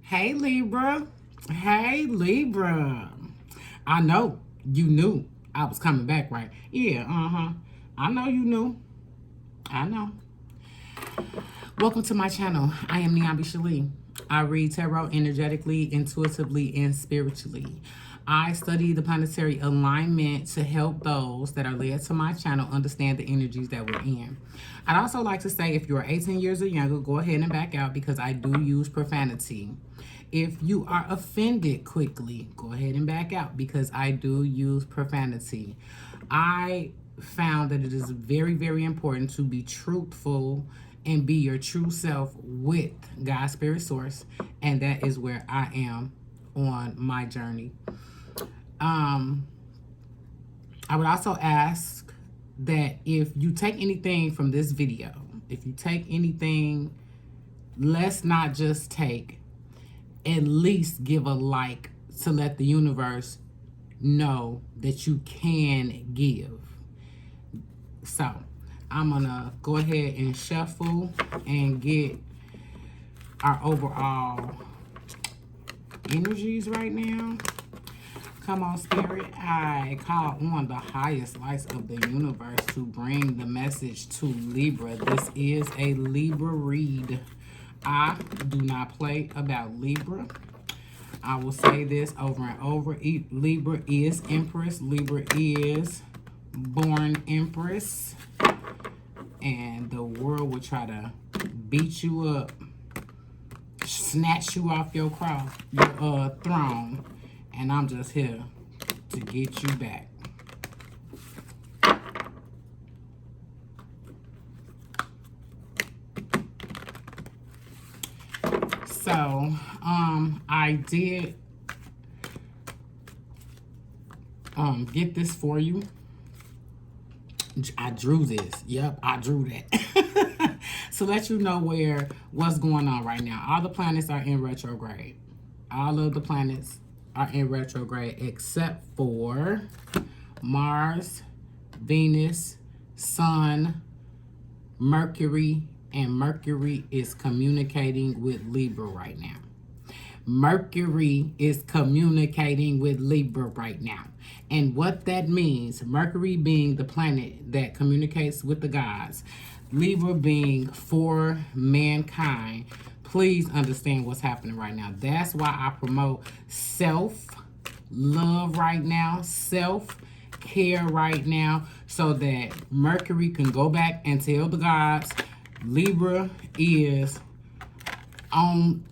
Hey Libra. Hey Libra. I know you knew I was coming back, right? Yeah, I know you knew. I know. Welcome to my channel. I am NiambiShele. I read tarot energetically, intuitively, and spiritually. I study the planetary alignment to help those that are led to my channel understand the energies that we're in. I'd also like to say if you're 18 years or younger, go ahead and back out because I do use profanity. If you are offended quickly, go ahead and back out because I do use profanity. I found that it is very, very important to be truthful and be your true self with God's Spirit Source. And that is where I am on my journey. I would also ask that if you take anything from this video, if you take anything, let's not just take, at least give a like to let the universe know that you can give. So I'm gonna go ahead and shuffle and get our overall energies right now. Come on, Spirit. I call on the highest lights of the universe to bring the message to Libra. This is a Libra read. I do not play about Libra. I will say this over and over. Libra is Empress. Libra is born Empress. And the world will try to beat you up, snatch you off your throne. And I'm just here to get you back. So, I did get this for you. I drew this. Yep, I drew that. So let you know what's going on right now. All the planets are in retrograde. All of the planets are in retrograde except for Mars, Venus, Sun, Mercury, and Mercury is communicating with Libra right now. Mercury is communicating with Libra right now. And what that means, Mercury being the planet that communicates with the gods, Libra being for mankind, please understand what's happening right now. That's why I promote self-love right now, self-care right now, so that Mercury can go back and tell the gods, Libra is on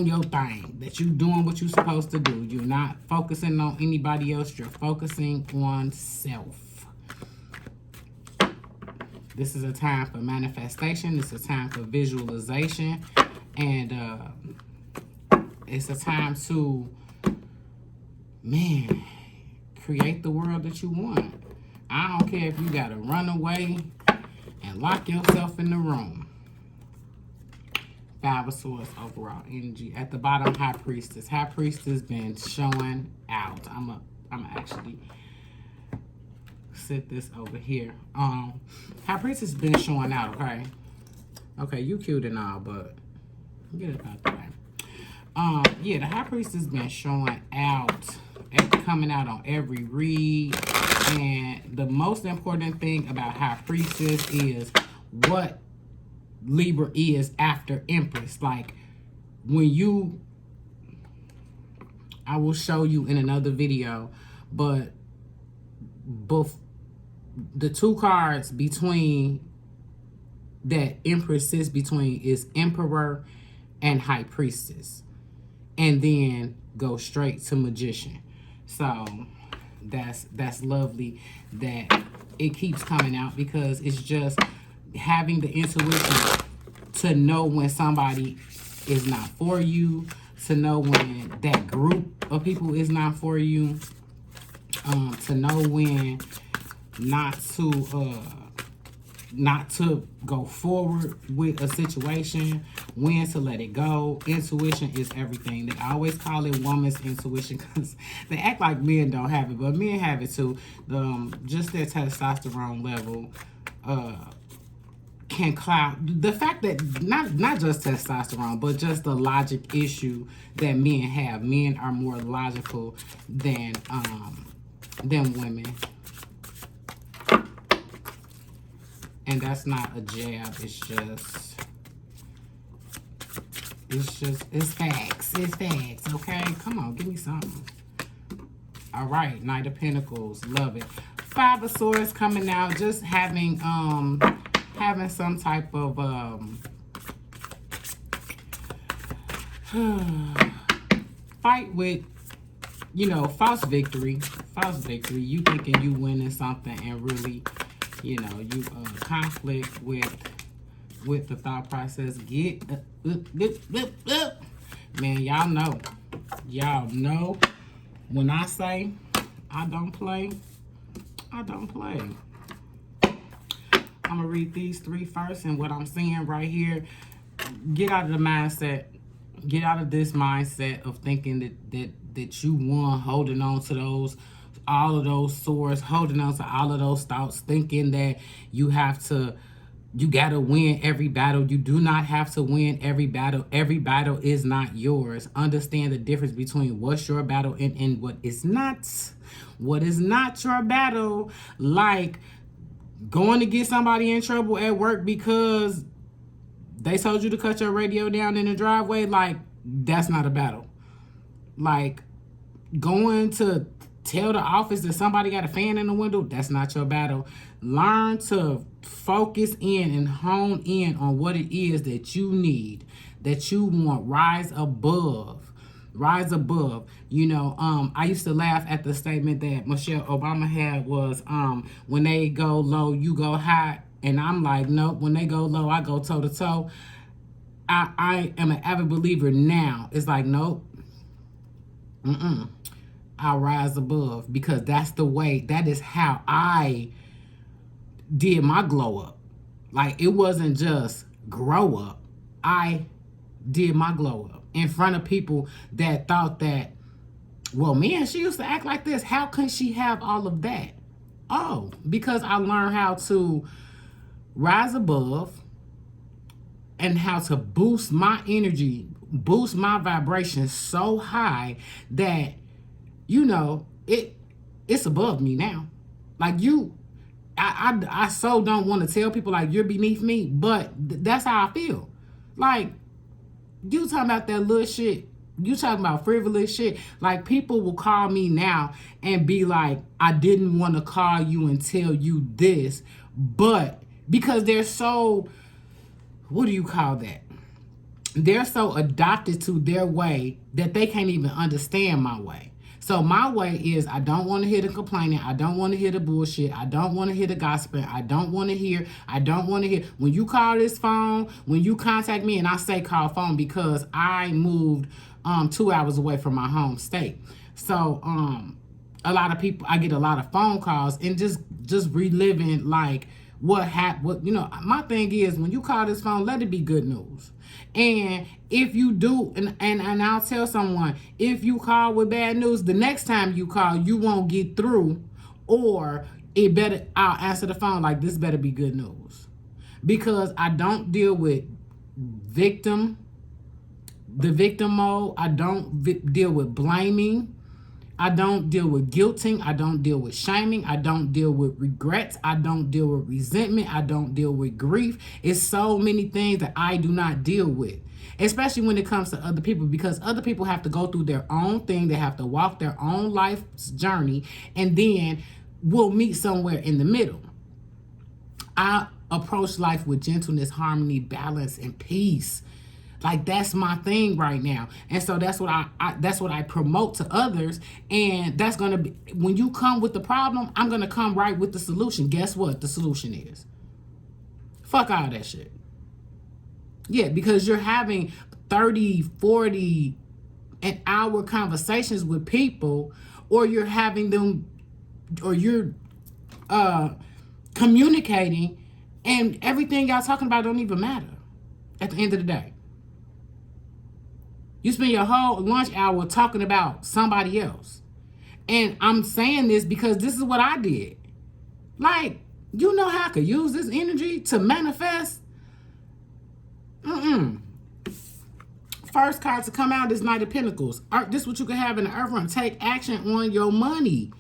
your thing, that you doing what you're supposed to do. You're not focusing on anybody else. You're focusing on self. This is a time for manifestation. This is a time for visualization. And it's a time to, man, create the world that you want. I don't care if you got to run away and lock yourself in the room. Five of Swords overall energy. At the bottom, High Priestess. High Priestess been showing out. I'm actually sit this over here. High Priestess been showing out, okay? Okay, you cute and all, but get it out the way. Yeah, the High Priestess been showing out, coming out on every read. And the most important thing about High Priestess is what Libra is after Empress. Like, when I will show you in another video, but both the two cards between that Empress sits between is Emperor and High Priestess, and then go straight to Magician. So that's lovely that it keeps coming out, because it's just having the intuition to know when somebody is not for you, to know when that group of people is not for you, to know when not to go forward with a situation, when to let it go. Intuition is everything. They always call it woman's intuition because they act like men don't have it, but men have it too. Just their testosterone level can cloud the fact that not just testosterone, but just the logic issue that men have. Men are more logical than women. And that's not a jab, it's facts. It's facts, okay? Come on, give me something. All right, Knight of Pentacles, love it. Five of Swords coming out, just having some type of fight with, you know, false victory. You thinking you winning something and really, you know, you conflict with the thought process. Get man, y'all know when I say I don't play, I'm gonna read these three first, and what I'm seeing right here, get out of the mindset, get out of this mindset of thinking that you won, holding on to all of those swords, holding on to all of those thoughts, thinking that you gotta win every battle. You do not have to win every battle. Every battle is not yours. Understand the difference between what's your battle and what is not. What is not your battle? Like going to get somebody in trouble at work because they told you to cut your radio down in the driveway. Like, that's not a battle. Like going to tell the office that somebody got a fan in the window, that's not your battle. Learn to focus in and hone in on what it is that you need, that you want. Rise above. You know, I used to laugh at the statement that Michelle Obama had was, when they go low, you go high. And I'm like, nope, when they go low, I go toe to toe. I am an avid believer now. It's like, nope. I rise above, because that's the way, that is how I did my glow up. Like, it wasn't just grow up. I did my glow up in front of people that thought that, well, man, she used to act like this. How can she have all of that? Oh, because I learned how to rise above and how to boost my energy, boost my vibration so high that, you know, it's above me now. Like I so don't want to tell people like you're beneath me, but that's how I feel. Like, you talking about that little shit. You talking about frivolous shit. Like, people will call me now and be like, I didn't want to call you and tell you this, but because they're so, what do you call that? They're so adopted to their way that they can't even understand my way. So my way is, I don't want to hear the complaining. I don't want to hear the bullshit. I don't want to hear the gossiping. I don't want to hear. When you call this phone, when you contact me, and I say call phone because I moved 2 hours away from my home state. So a lot of people, I get a lot of phone calls and just reliving like what happened. You know, my thing is, when you call this phone, let it be good news. And if you do, and I'll tell someone, if you call with bad news, the next time you call, you won't get through, or I'll answer the phone like, this better be good news. Because I don't deal with the victim mode. I don't deal with blaming. I don't deal with guilting. I don't deal with shaming. I don't deal with regrets. I don't deal with resentment. I don't deal with grief. It's so many things that I do not deal with, especially when it comes to other people, because other people have to go through their own thing. They have to walk their own life's journey, and then we'll meet somewhere in the middle. I approach life with gentleness, harmony, balance, and peace. Like, that's my thing right now. And so that's what I promote to others. And that's going to be, when you come with the problem, I'm going to come right with the solution. Guess what the solution is? Fuck all that shit. Yeah, because you're having 30, 40 an hour conversations with people, or you're having them, or you're communicating, and everything y'all talking about don't even matter at the end of the day. You spend your whole lunch hour talking about somebody else. And I'm saying this because this is what I did. Like, You know how I could use this energy to manifest? First card to come out is Knight of Pentacles. This is what you can have in the Earth Realm. Take action on your money.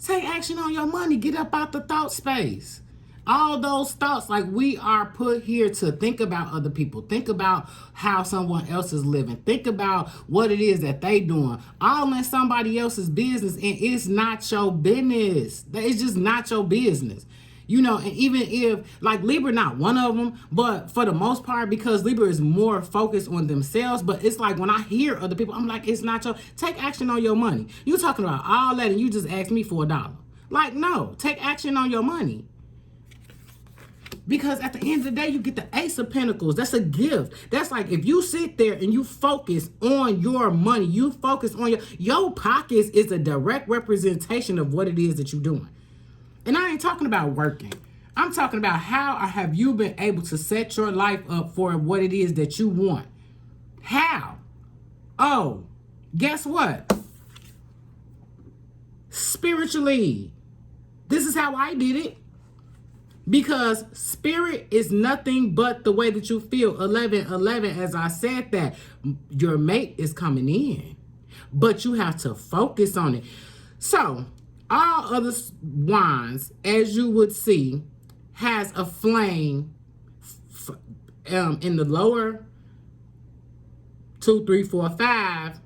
Take action on your money. Get up out the thought space. All those thoughts, like, we are put here to think about other people. Think about how someone else is living. Think about what it is that they doing. All in somebody else's business, and it's not your business. It's just not your business. You know, and even if, like, Libra, not one of them, but for the most part, because Libra is more focused on themselves, but it's like when I hear other people, I'm like, it's not your, take action on your money. You talking about all that and you just asked me for $1. Like, no, take action on your money. Because at the end of the day, you get the Ace of Pentacles. That's a gift. That's like if you sit there and you focus on your money, you focus on your pockets is a direct representation of what it is that you're doing. And I ain't talking about working. I'm talking about how have you been able to set your life up for what it is that you want. How? Oh, guess what? Spiritually. This is how I did it. Because spirit is nothing but the way that you feel. 11:11, as I said that, your mate is coming in. But you have to focus on it. So, all other wands, as you would see, has a flame in the lower 2, 3, 4, 5,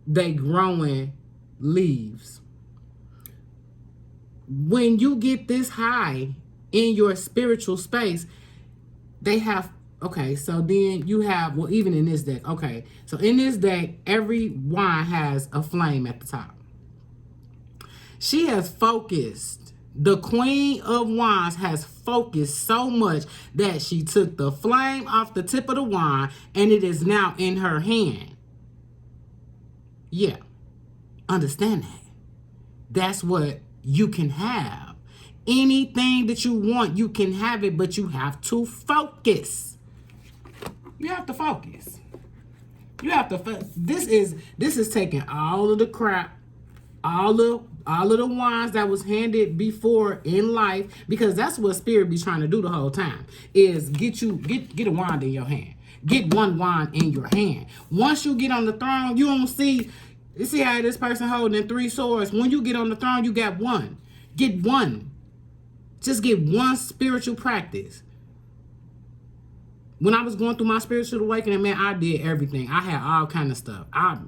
they growing leaves. When you get this high in your spiritual space, they have, okay, so then you have, well, even in this deck, okay, so in this deck, every wand has a flame at the top. She has focused. The Queen of Wands has focused so much that she took the flame off the tip of the wand and it is now in her hand. Yeah, understand that. That's what you can have. Anything that you want, you can have it, but you have to focus. You have to focus. You have to. This is taking all of the crap, all of the wands that was handed before in life, because that's what spirit be trying to do the whole time, is get a wand in your hand. Get one wand in your hand. Once you get on the throne, you don't see. You see how this person holding 3 swords. When you get on the throne, you got one. Get one. Just get one spiritual practice. When I was going through my spiritual awakening, man, I did everything. I had all kind of stuff. I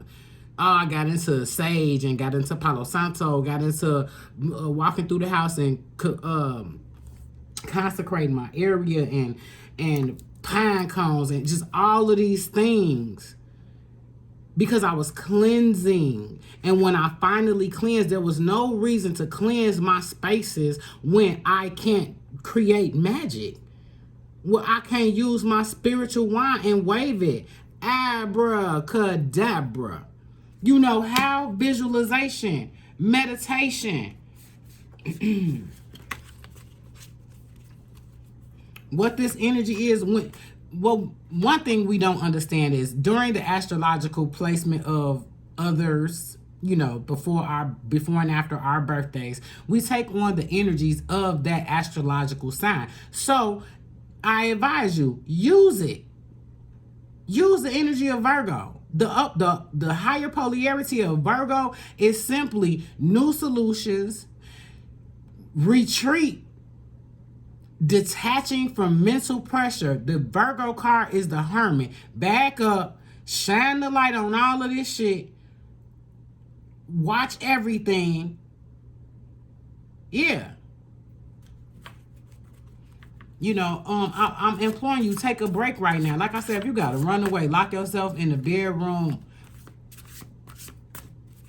got into sage and got into Palo Santo, got into walking through the house and consecrating my area and pine cones and just all of these things. Because I was cleansing. And when I finally cleansed, there was no reason to cleanse my spaces when I can't create magic. Well, I can't use my spiritual wand and wave it. Abracadabra. You know how? Visualization, meditation. What this energy is when... Well, one thing we don't understand is during the astrological placement of others, you know, before and after our birthdays, we take on the energies of that astrological sign. So I advise you, use it. Use the energy of Virgo. The higher polarity of Virgo is simply new solutions, retreat, detaching from mental pressure. The Virgo card is the Hermit. Back up, shine the light on all of this shit, watch everything. Yeah. You know, I'm imploring you, take a break right now. Like I said, if you gotta run away, lock yourself in the bedroom.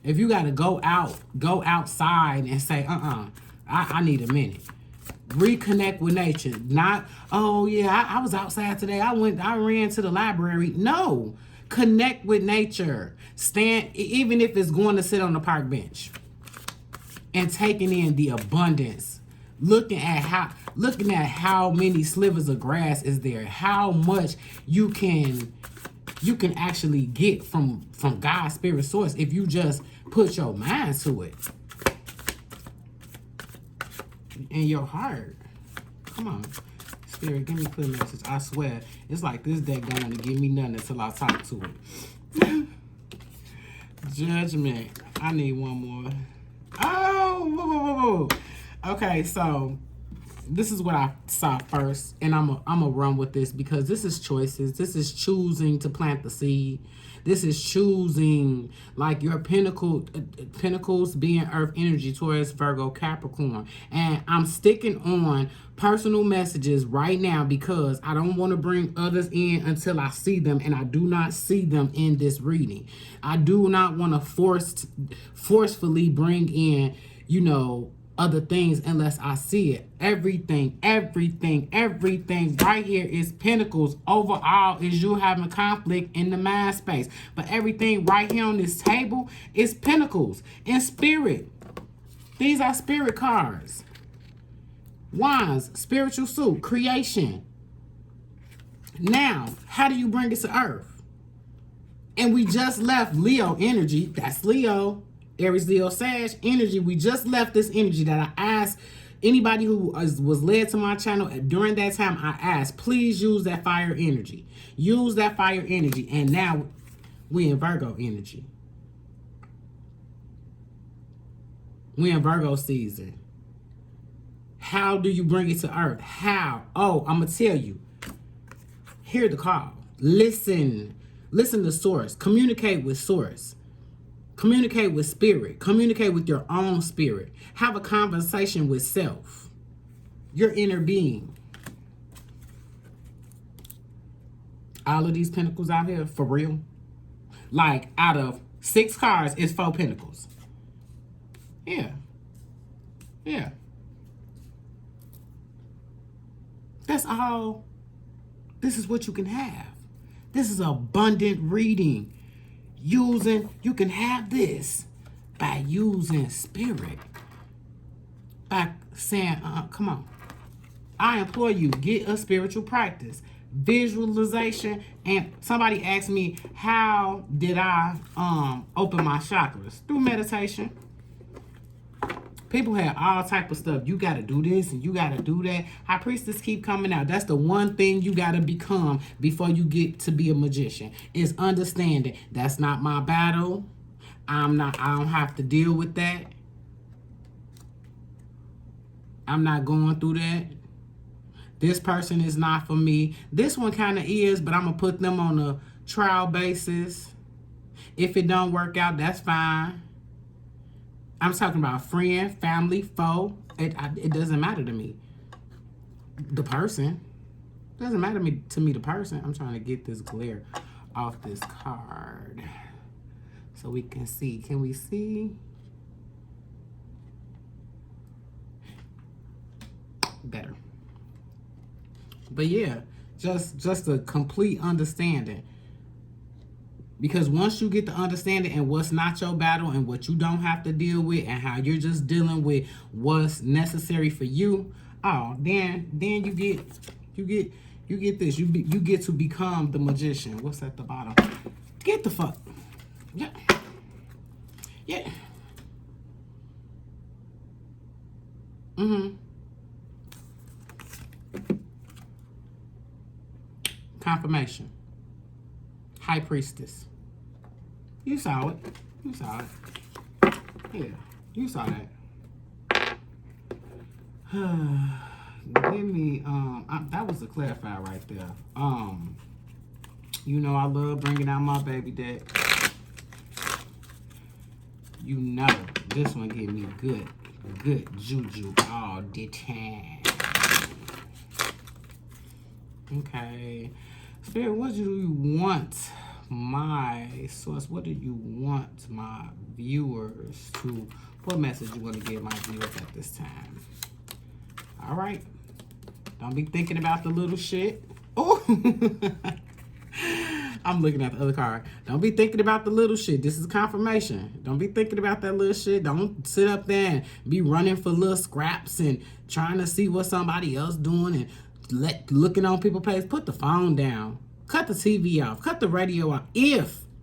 If you gotta go outside and say, I need a minute. Reconnect with nature. Not, oh yeah, I was outside today. I ran to the library. No, connect with nature. Stand, even if it's going to sit on the park bench and taking in the abundance. Looking at how many slivers of grass is there. How much you can actually get from God's spirit source if you just put your mind to it. in your heart. Come on. Spirit, give me a clear message. I swear, it's like this deck don't want to give me nothing until I talk to it. Judgment. I need one more. Oh, whoa, whoa, whoa, whoa. Okay, so this is what I saw first, and I'm a run with this because this is choices. This is choosing to plant the seed. This is choosing, like, your pentacles being earth energy towards Virgo, Capricorn. And I'm sticking on personal messages right now because I don't want to bring others in until I see them, and I do not see them in this reading. I do not want to forcefully bring in, you know, other things unless I see it. Everything right here is pentacles. Overall is you having conflict in the mind space. But everything right here on this table is pentacles in spirit. These are spirit cards. Wands, spiritual suit, creation. Now, how do you bring it to earth? And we just left Leo energy. That's Leo. Aries, Leo, Sag energy. We just left this energy that I asked anybody who was led to my channel during that time. I asked, please use that fire energy. Use that fire energy. And now we in Virgo energy. We in Virgo season. How do you bring it to earth? How? Oh, I'm going to tell you. Hear the call. Listen. Listen to source. Communicate with source. Communicate with spirit. Communicate with your own spirit. Have a conversation with self. Your inner being. All of these pentacles out here, for real. Like, out of 6 cards, it's 4 pentacles. Yeah. Yeah. That's all. This is what you can have. This is abundant reading. You can have this by using spirit. By saying, come on. I implore you, get a spiritual practice. Visualization. And somebody asked me, how did I open my chakras? Through meditation. People have all type of stuff. You got to do this and you got to do that. High priestess keep coming out. That's the one thing you got to become before you get to be a magician. Is understanding that's not my battle. I don't have to deal with that. I'm not going through that. This person is not for me. This one kind of is, but I'm going to put them on a trial basis. If it don't work out, that's fine. I'm talking about friend, family, foe. It doesn't matter to me. The person. It doesn't matter to me, the person. I'm trying to get this glare off this card so we can see. Can we see? Better. But yeah, just a complete understanding. Because once you get the understanding and what's not your battle and what you don't have to deal with and how you're just dealing with what's necessary for you, then you get this. You get to become the magician. What's at the bottom? Get the fuck. Yeah. Yeah. Confirmation. High priestess. You saw it. You saw it. Yeah, you saw that. Give me, that was a clarifier right there. You know I love bringing out my baby deck. You know, this one give me good juju all the time. Okay. Spirit, what do you want my source? What do you want my viewers to, what message you want to give my viewers at this time? All right. Don't be thinking about the little shit. Oh, I'm looking at the other card. Don't be thinking about the little shit. This is confirmation. Don't be thinking about that little shit. Don't sit up there and be running for little scraps and trying to see what somebody else doing and looking on people's page. Put the phone down. Cut the TV off. Cut the radio off.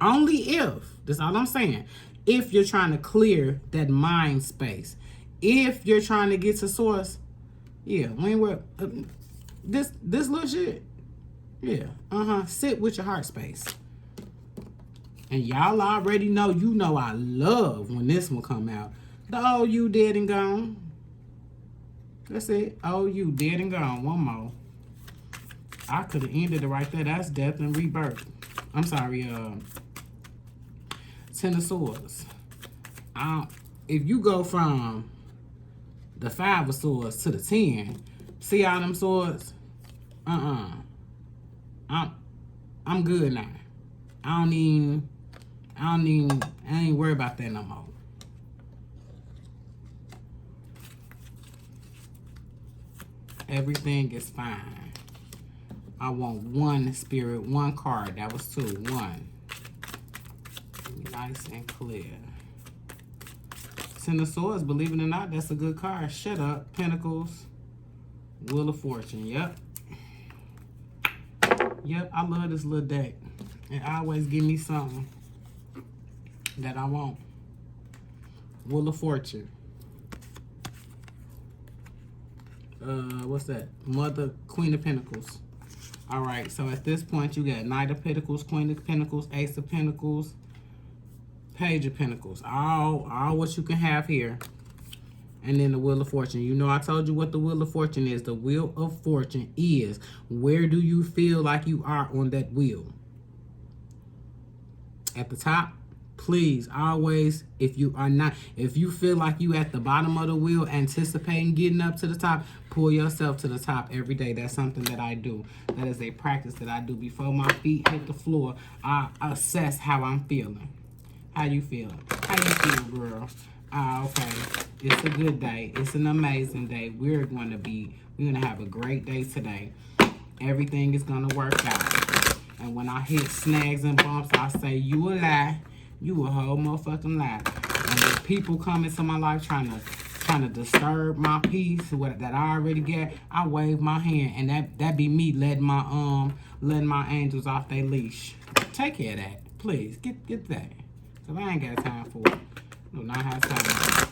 Only if, that's all I'm saying, if you're trying to clear that mind space. If you're trying to get to source, Yeah, we ain't worried. This little shit. Yeah. Sit with your heart space. And y'all already know, you know I love when this one come out. The oh, you dead and gone. That's it. Oh, you dead and gone. One more. I could have ended it right there. That's death and rebirth. I'm sorry, Ten of Swords. If you go from the 5 of Swords to the 10, see all them swords? I'm good now. I ain't worried about that no more. Everything is fine. I want one spirit, one card. That was 2. 1. Nice and clear. Ten of Swords, believe it or not, that's a good card. Shut up. Pentacles. Wheel of Fortune. Yep. Yep, I love this little deck. It always give me something that I want. Wheel of Fortune. What's that? Mother, Queen of Pentacles. All right, so at this point, you got Knight of Pentacles, Queen of Pentacles, Ace of Pentacles, Page of Pentacles. All what you can have here. And then the Wheel of Fortune. You know I told you what the Wheel of Fortune is. The Wheel of Fortune is, where do you feel like you are on that wheel? At the top? Please, always, if you feel like you at the bottom of the wheel, anticipating getting up to the top, pull yourself to the top every day. That's something that I do. That is a practice that I do. Before my feet hit the floor, I assess how I'm feeling. How you feeling? How you feel, girl? Okay. It's a good day. It's an amazing day. We're gonna have a great day today. Everything is gonna work out. And when I hit snags and bumps, I say, you a lie. You a whole motherfucking lie. And if people come into my life trying to disturb my peace that I already got, I wave my hand, and that be me letting my angels off their leash. Take care of that, please. Get that, cause I ain't got time for it. Do not have time.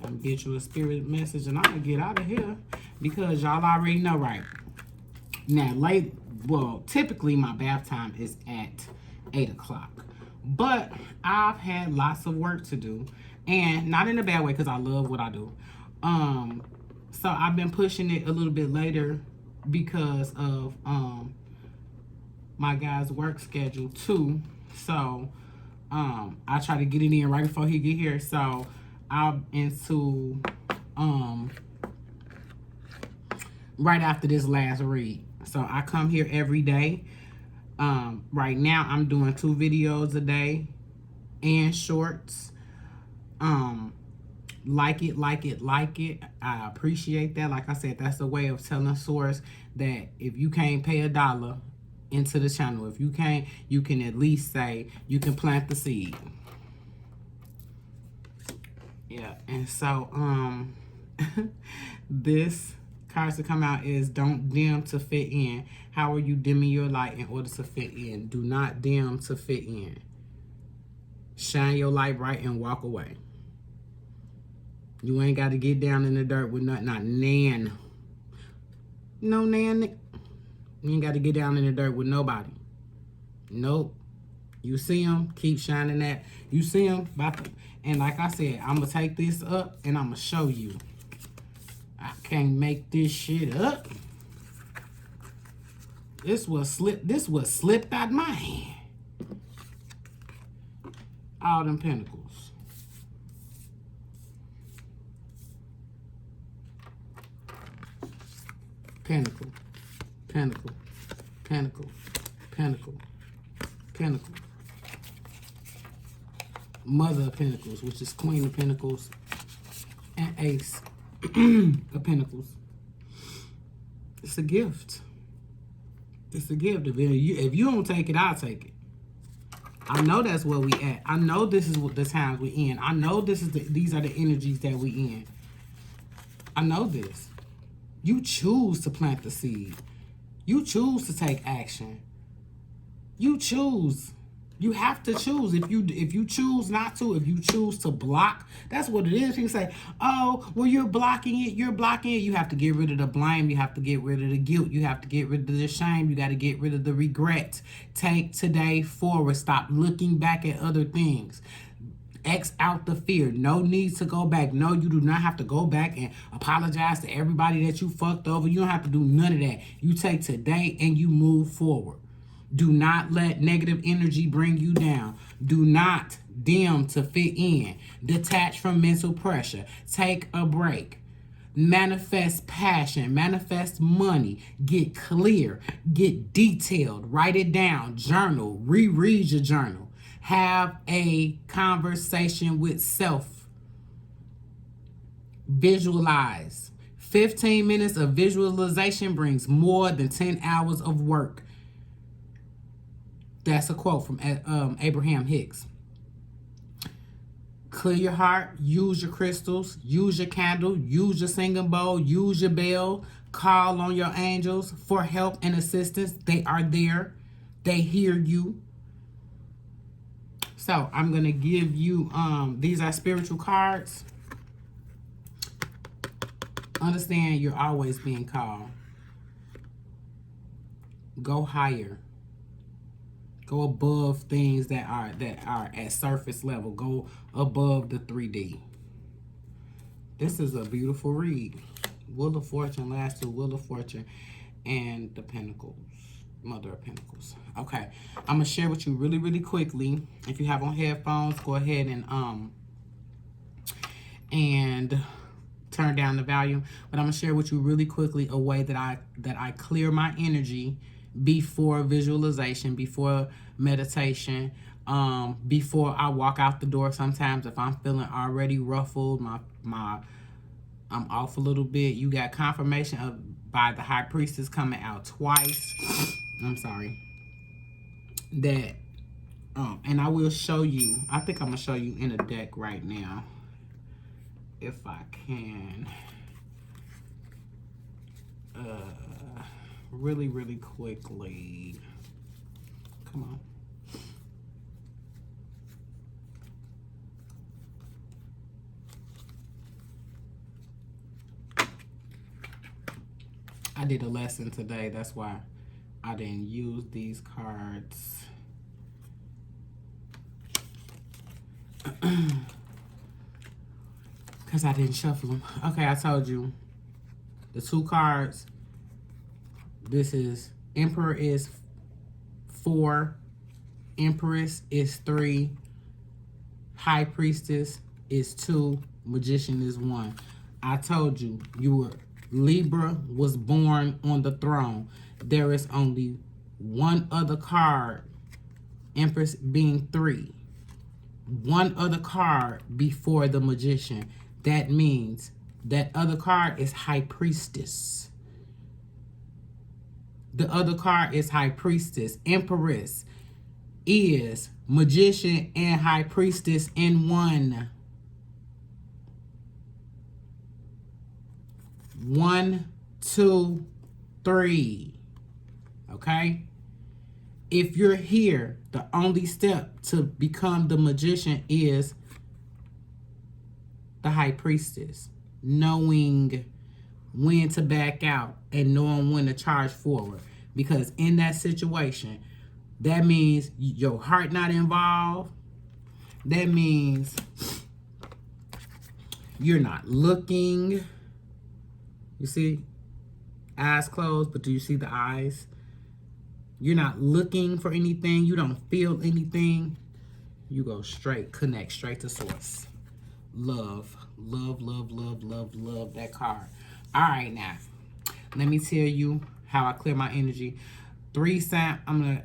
I'm gonna get you a spirit message, and I'm gonna get out of here because y'all already know, right? Now, typically my bath time is at 8 o'clock. But I've had lots of work to do. And not in a bad way, because I love what I do. So I've been pushing it a little bit later because of my guy's work schedule too. So I try to get it in right before he get here. So I'm into right after this last read. So I come here every day. Right now I'm doing 2 videos a day and shorts. Like it. I appreciate that. Like I said, that's a way of telling Source that if you can't pay $1 into the channel, if you can't, you can at least say you can plant the seed. Yeah, and so this cards to come out is don't dim to fit in. How are you dimming your light in order to fit in? Do not dim to fit in. Shine your light bright and walk away. You ain't got to get down in the dirt with nothing. Not nan. No nan. You ain't got to get down in the dirt with nobody. Nope. You see them, keep shining that. You see them, and like I said, I'm going to take this up and I'm going to show you. I can't make this shit up. This was slipped out my hand. All them pentacles. Pentacle, pentacle, pentacle, pentacle, pentacle. Mother of Pentacles, which is Queen of Pentacles, and Ace of Pentacles. It's a gift. It's a gift. If you don't take it, I'll take it. I know that's where we at. I know this is what the times we in. I know these are the energies that we in. I know this. You choose to plant the seed. You choose to take action. You choose. You have to choose. If you choose not to, if you choose to block, that's what it is. People say, oh, well, you're blocking it. You're blocking it. You have to get rid of the blame. You have to get rid of the guilt. You have to get rid of the shame. You got to get rid of the regret. Take today forward. Stop looking back at other things. X out the fear. No need to go back. No, you do not have to go back and apologize to everybody that you fucked over. You don't have to do none of that. You take today and you move forward. Do not let negative energy bring you down. Do not dim to fit in. Detach from mental pressure. Take a break. Manifest passion. Manifest money. Get clear. Get detailed. Write it down. Journal. Reread your journal. Have a conversation with self. Visualize. 15 minutes of visualization brings more than 10 hours of work. That's a quote from Abraham Hicks. Clear your heart. Use your crystals. Use your candle. Use your singing bowl. Use your bell. Call on your angels for help and assistance. They are there. They hear you. So I'm going to give you, these are spiritual cards. Understand you're always being called. Go higher. Go above things that are at surface level. Go above the 3D. This is a beautiful read. Wheel of Fortune, last two, Wheel of Fortune, and the Pentacles, Mother of Pentacles. Okay, I'm gonna share with you really, really quickly. If you have on headphones, go ahead and turn down the volume. But I'm gonna share with you really quickly a way that I clear my energy before visualization, before meditation, before I walk out the door. Sometimes if I'm feeling already ruffled, I'm off a little bit. You got confirmation by the High Priestess coming out twice. I'm sorry. That and I will show you. I think I'm gonna show you in a deck right now, if I can. Really, really quickly. Come on. I did a lesson today. That's why I didn't use these cards. Because I didn't shuffle them. Okay, I told you. The two cards. This is Emperor is 4. Empress is 3. High Priestess is 2. Magician is 1. I told you, Libra was born on the throne. There is only one other card, Empress being 3. One other card before the Magician. That means that other card is High Priestess. The other card is High Priestess. Empress is Magician and High Priestess in one. 1, 2, 3. Okay? If you're here, the only step to become the Magician is the High Priestess. Knowing when to back out and knowing when to charge forward. Because in that situation, that means your heart not involved. That means you're not looking. You see, eyes closed, but do you see the eyes? You're not looking for anything. You don't feel anything. You go straight, connect straight to source. Love, love, love, love, love, love that card. All right, now, let me tell you how I clear my energy. 3 times, I'm gonna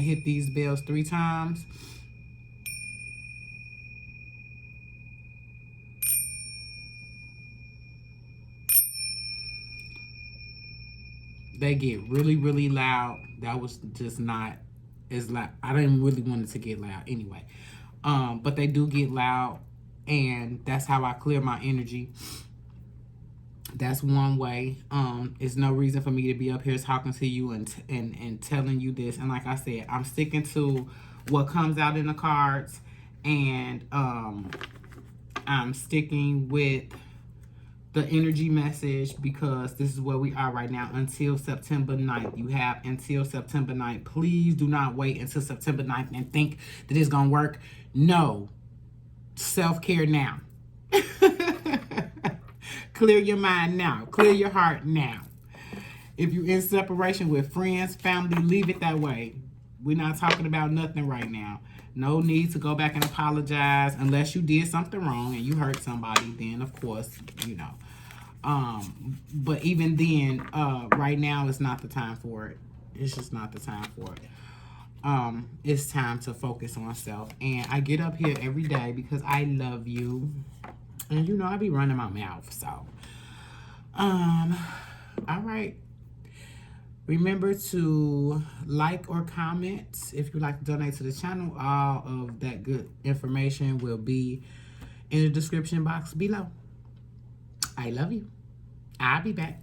hit these bells 3 times. They get really, really loud. That was just not as loud. I didn't really want it to get loud anyway. But they do get loud, and that's how I clear my energy. That's one way. It's no reason for me to be up here talking to you and telling you this. And like I said, I'm sticking to what comes out in the cards. And I'm sticking with the energy message because this is where we are right now until September 9th. You have until September 9th. Please do not wait until September 9th and think that it's going to work. No. Self-care now. Clear your mind now. Clear your heart now. If you're in separation with friends, family, leave it that way. We're not talking about nothing right now. No need to go back and apologize unless you did something wrong and you hurt somebody. Then, of course, you know. But even then, right now is not the time for it. It's just not the time for it. It's time to focus on self. And I get up here every day because I love you. And, you know, I be running my mouth. So, all right. Remember to like or comment if you'd like to donate to the channel. All of that good information will be in the description box below. I love you. I'll be back.